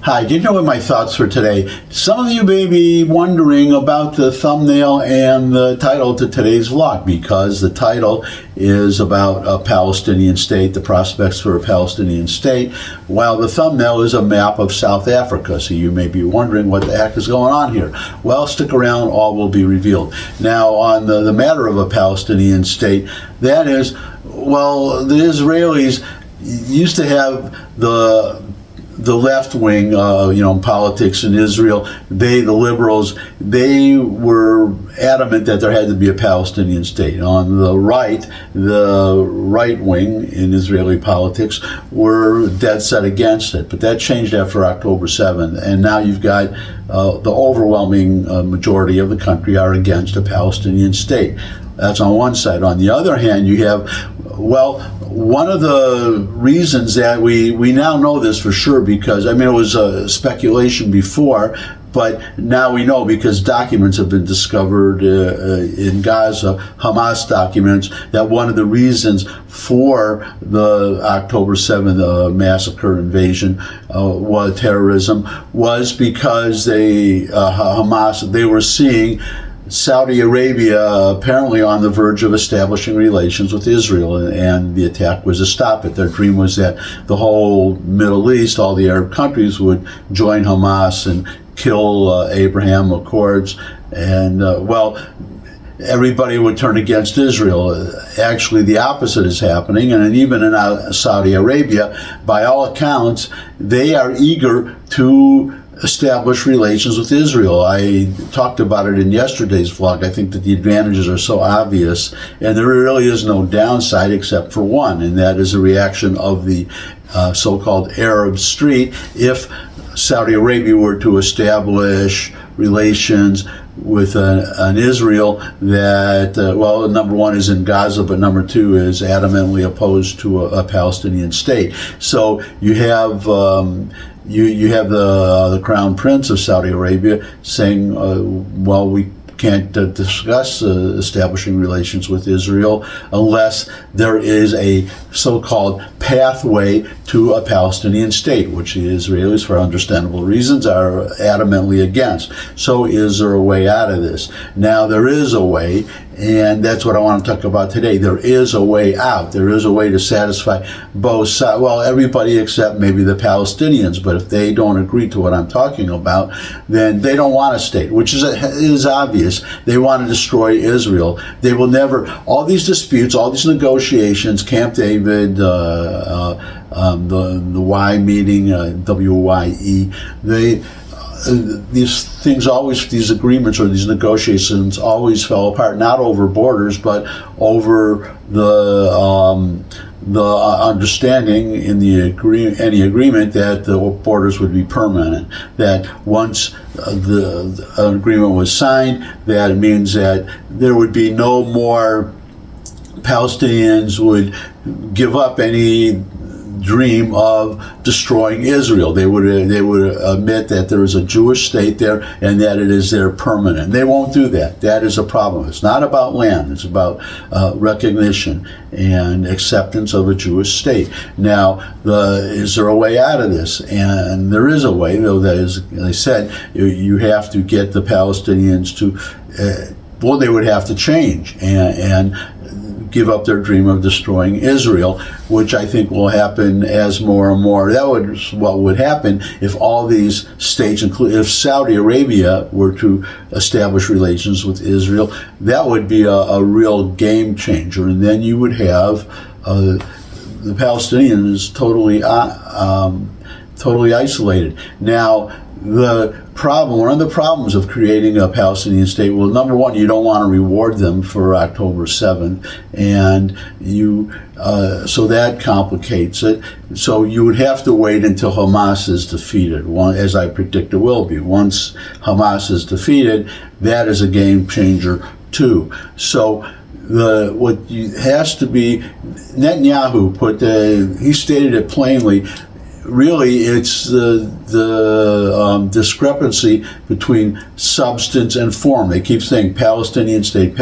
Hi, did you know what my thoughts for today? Some of you may be wondering about the thumbnail and the title to today's vlog, because the title is about a Palestinian state, the prospects for a Palestinian state, while the thumbnail is a map of South Africa. So you may be wondering what the heck is going on here. Well, stick around, all will be revealed. Now, on the matter of a Palestinian state, that is, well, the Israelis used to have the left wing, in politics in Israel, the liberals, they were adamant that there had to be a Palestinian state. On the right wing in Israeli politics were dead set against it. But that changed after October 7th, and now you've got the overwhelming majority of the country are against a Palestinian state. That's on one side. On the other hand, you have, well, one of the reasons that we now know this for sure, because, it was speculation before, but now we know because documents have been discovered in Gaza, Hamas documents, that one of the reasons for the October 7th massacre invasion was terrorism, was because Hamas, they were seeing Saudi Arabia apparently on the verge of establishing relations with Israel, and the attack was to stop it. Their dream was that the whole Middle East, all the Arab countries, would join Hamas and kill Abraham Accords, and everybody would turn against Israel. Actually, the opposite is happening, and even in Saudi Arabia, by all accounts, they are eager to establish relations with Israel. I talked about it in yesterday's vlog. I think that the advantages are so obvious, and there really is no downside except for one, and that is a reaction of the so-called Arab street. If Saudi Arabia were to establish relations with an Israel that, number one is in Gaza, but number two is adamantly opposed to a Palestinian state. So you have you have the Crown Prince of Saudi Arabia saying, we can't discuss establishing relations with Israel unless there is a so-called pathway to a Palestinian state, which the Israelis, for understandable reasons, are adamantly against. So is there a way out of this? Now, there is a way, and that's what I want to talk about today. There is a way out. There is a way to satisfy both sides. Well, everybody except maybe the Palestinians, but if they don't agree to what I'm talking about, then they don't want a state, which is obvious. They want to destroy Israel. They will never, all these disputes, all these negotiations, Camp David, the Y meeting, WYE, these things always, these agreements or these negotiations always fell apart, not over borders, but over the understanding in any agreement that the borders would be permanent. That once an agreement was signed, that it means that there would be no more Palestinians would give up any dream of destroying Israel. They would admit that there is a Jewish state there and that it is there permanent. They won't do that. That is a problem. It's not about land. It's about recognition and acceptance of a Jewish state. Now, is there a way out of this? And there is a way, though. That is, as I said, you have to get the Palestinians to, they would have to change and give up their dream of destroying Israel, which I think will happen as more and more. That would what would happen if all these states, if Saudi Arabia were to establish relations with Israel. That would be a real game changer, and then you would have the Palestinians totally isolated. Now, one of the problems of creating a Palestinian state, well, number one, you don't want to reward them for October 7th, and so that complicates it. So you would have to wait until Hamas is defeated, as I predict it will be. Once Hamas is defeated, that is a game changer too. So has to be, Netanyahu he stated it plainly. really it's the discrepancy between substance and form. They keep saying Palestinian state,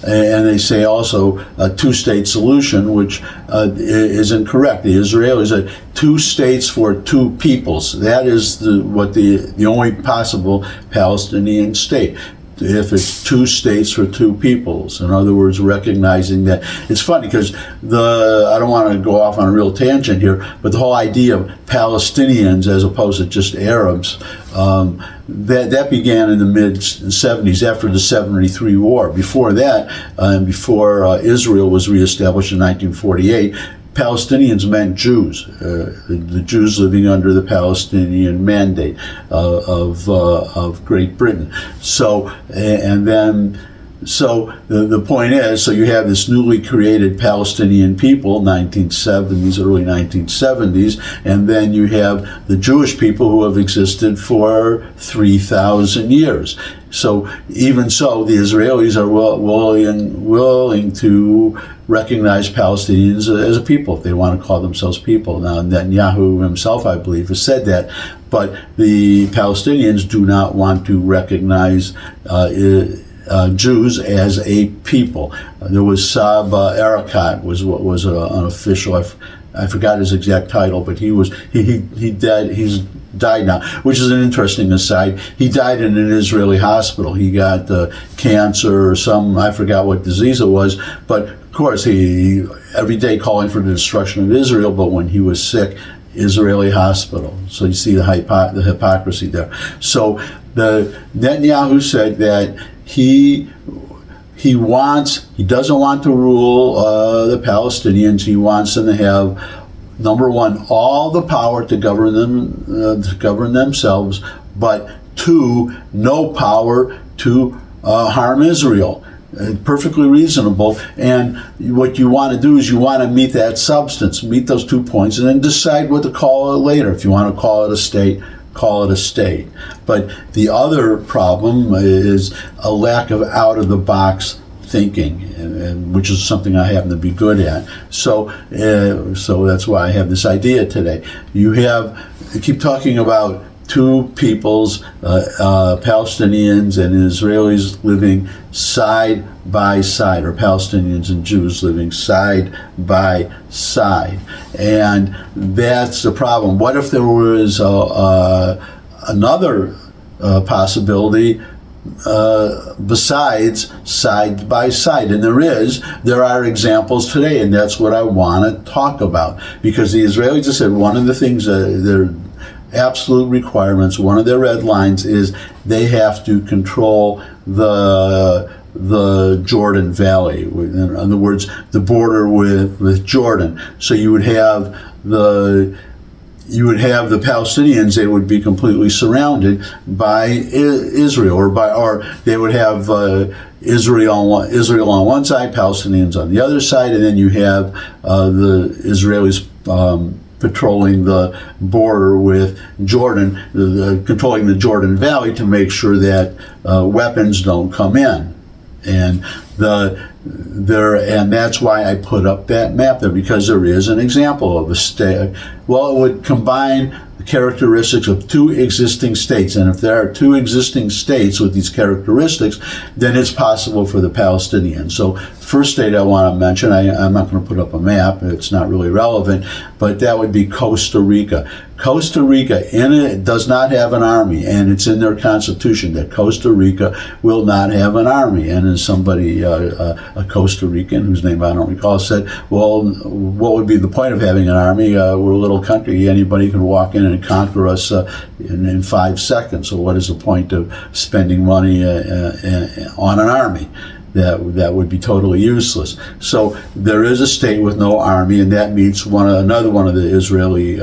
and they say also a two-state solution, which is incorrect. The Israelis are two states for two peoples. That is the only possible Palestinian state. If it's two states for two peoples. In other words, recognizing that. It's funny because I don't want to go off on a real tangent here, but the whole idea of Palestinians as opposed to just Arabs, that began in the mid-70s after the 73 war. Before that, and before Israel was reestablished in 1948, Palestinians meant Jews, the Jews living under the Palestinian Mandate of Great Britain. So, the point is, so you have this newly created Palestinian people, 1970s, early 1970s, and then you have the Jewish people who have existed for 3,000 years. So even so, the Israelis are willing to recognize Palestinians as a people if they want to call themselves people. Now, Netanyahu himself, I believe, has said that, but the Palestinians do not want to recognize Jews as a people. There was Saab Erekat was an official. I forgot his exact title, but he died. He's died now, which is an interesting aside. He died in an Israeli hospital. He got cancer or I forgot what disease it was, but of course he every day calling for the destruction of Israel, but when he was sick, Israeli hospital. So you see the hypocrisy there. So the Netanyahu said that he doesn't want to rule the Palestinians. He wants them to have, number one, all the power to govern themselves, but two, no power to harm Israel. Perfectly reasonable. And what you want to do is you want to meet that substance, meet those 2 points, and then decide what to call it later. If you want to call it a state, call it a state. But the other problem is a lack of out-of-the-box thinking, and which is something I happen to be good at. So that's why I have this idea today. You keep talking about two peoples, Palestinians and Israelis living side by side, or Palestinians and Jews living side by side. And that's the problem. What if there was another possibility besides side by side? And there are examples today, and that's what I want to talk about. Because the Israelis have said one of the things they're absolute requirements, one of their red lines is they have to control the Jordan Valley. In other words, the border with Jordan. So you would have the Palestinians. They would be completely surrounded by Israel, or they would have Israel on one side, Palestinians on the other side, and then you have the Israelis patrolling the border with Jordan, controlling the Jordan Valley to make sure that weapons don't come in. And that's why I put up that map there, because there is an example of a state. Well, it would combine the characteristics of two existing states, and if there are two existing states with these characteristics, then it's possible for the Palestinians. So first state I want to mention, I'm not going to put up a map, it's not really relevant, but that would be Costa Rica. Costa Rica does not have an army, and it's in their constitution that Costa Rica will not have an army. And as somebody, a Costa Rican, whose name I don't recall, said, well, what would be the point of having an army? We're a little country, anybody can walk in and conquer us in 5 seconds. So what is the point of spending money on an army? That would be totally useless. So there is a state with no army, and that meets another one of the Israeli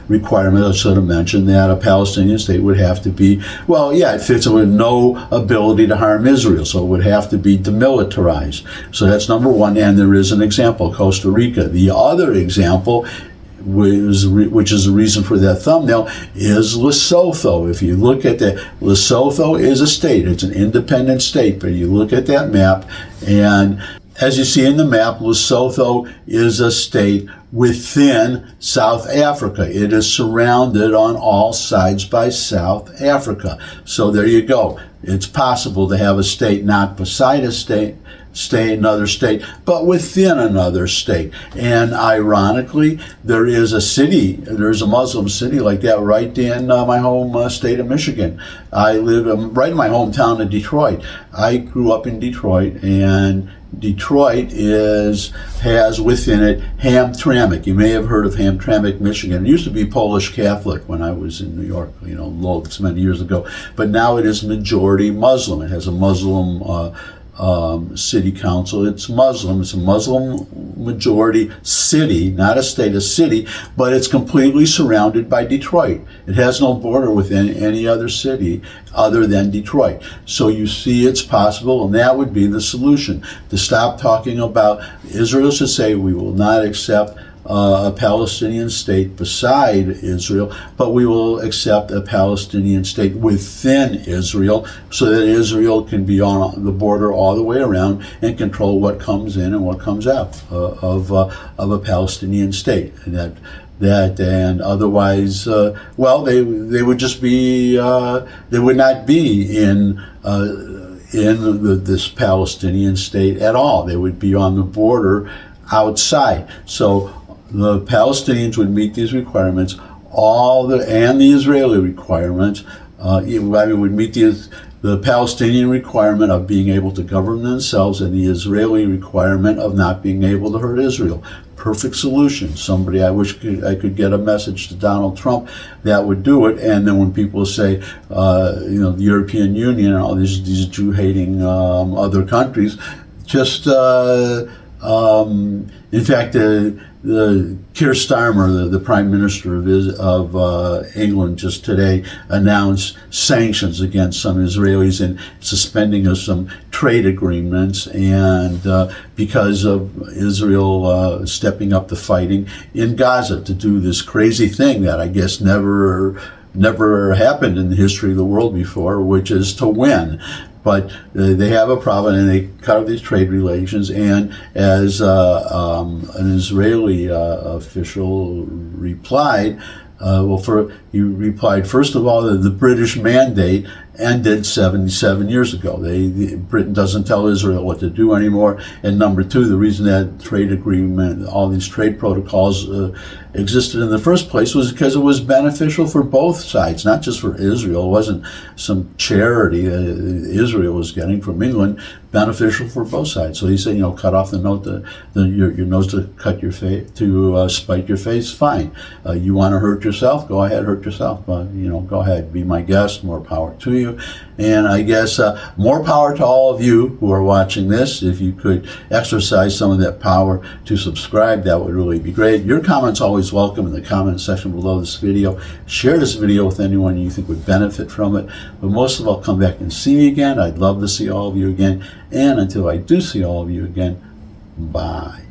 requirements I should have mentioned, that a Palestinian state would have to be, it fits with no ability to harm Israel, so it would have to be demilitarized. So that's number one, and there is an example, Costa Rica. The other example, which is the reason for that thumbnail, is Lesotho. If you look at that, Lesotho is a state. It's an independent state, but you look at that map, and As you see in the map, Lesotho is a state within South Africa. It is surrounded on all sides by South Africa. So there you go. It's possible to have a state not beside a state, another state, but within another state. And ironically, there is a Muslim city like that right in my home state of Michigan. I live right in my hometown of Detroit. I grew up in Detroit, and Detroit has within it Hamtramck. You may have heard of Hamtramck, Michigan. It used to be Polish Catholic when I was in New York, loads many years ago. But now it is majority Muslim. It has a Muslim city council. It's Muslim. It's a Muslim majority city, not a state, a city, but it's completely surrounded by Detroit. It has no border with any other city other than Detroit. So you see it's possible, and that would be the solution. To stop talking about Israel, should say we will not accept a Palestinian state beside Israel, but we will accept a Palestinian state within Israel so that Israel can be on the border all the way around and control what comes in and what comes out of a Palestinian state. And and otherwise, they would just be, they would not be in this Palestinian state at all. They would be on the border outside. So the Palestinians would meet these requirements, and the Israeli requirements. Would meet the Palestinian requirement of being able to govern themselves and the Israeli requirement of not being able to hurt Israel. Perfect solution. I wish I could get a message to Donald Trump that would do it. And then when people say, the European Union and all these Jew-hating other countries, just in fact, the Keir Starmer, the Prime Minister of England, just today announced sanctions against some Israelis and suspending of some trade agreements, and because of Israel stepping up the fighting in Gaza to do this crazy thing that I guess never happened in the history of the world before, which is to win. But they have a problem, and they cut off these trade relations. And as an Israeli official replied, he replied, first of all, that the British mandate ended 77 years ago. Britain doesn't tell Israel what to do anymore. And number two, the reason that trade agreement, all these trade protocols existed in the first place was because it was beneficial for both sides, not just for Israel. It wasn't some charity Israel was getting from England, beneficial for both sides. So he said, cut off your nose to cut your face, to spite your face, fine. You want to hurt yourself? Go ahead, hurt yourself. Go ahead, be my guest, more power to you. And I guess more power to all of you who are watching this. If you could exercise some of that power to subscribe, that would really be great. Your comments always welcome in the comment section below this video. Share this video with anyone you think would benefit from it. But most of all, come back and see me again. I'd love to see all of you again. And until I do see all of you again, bye.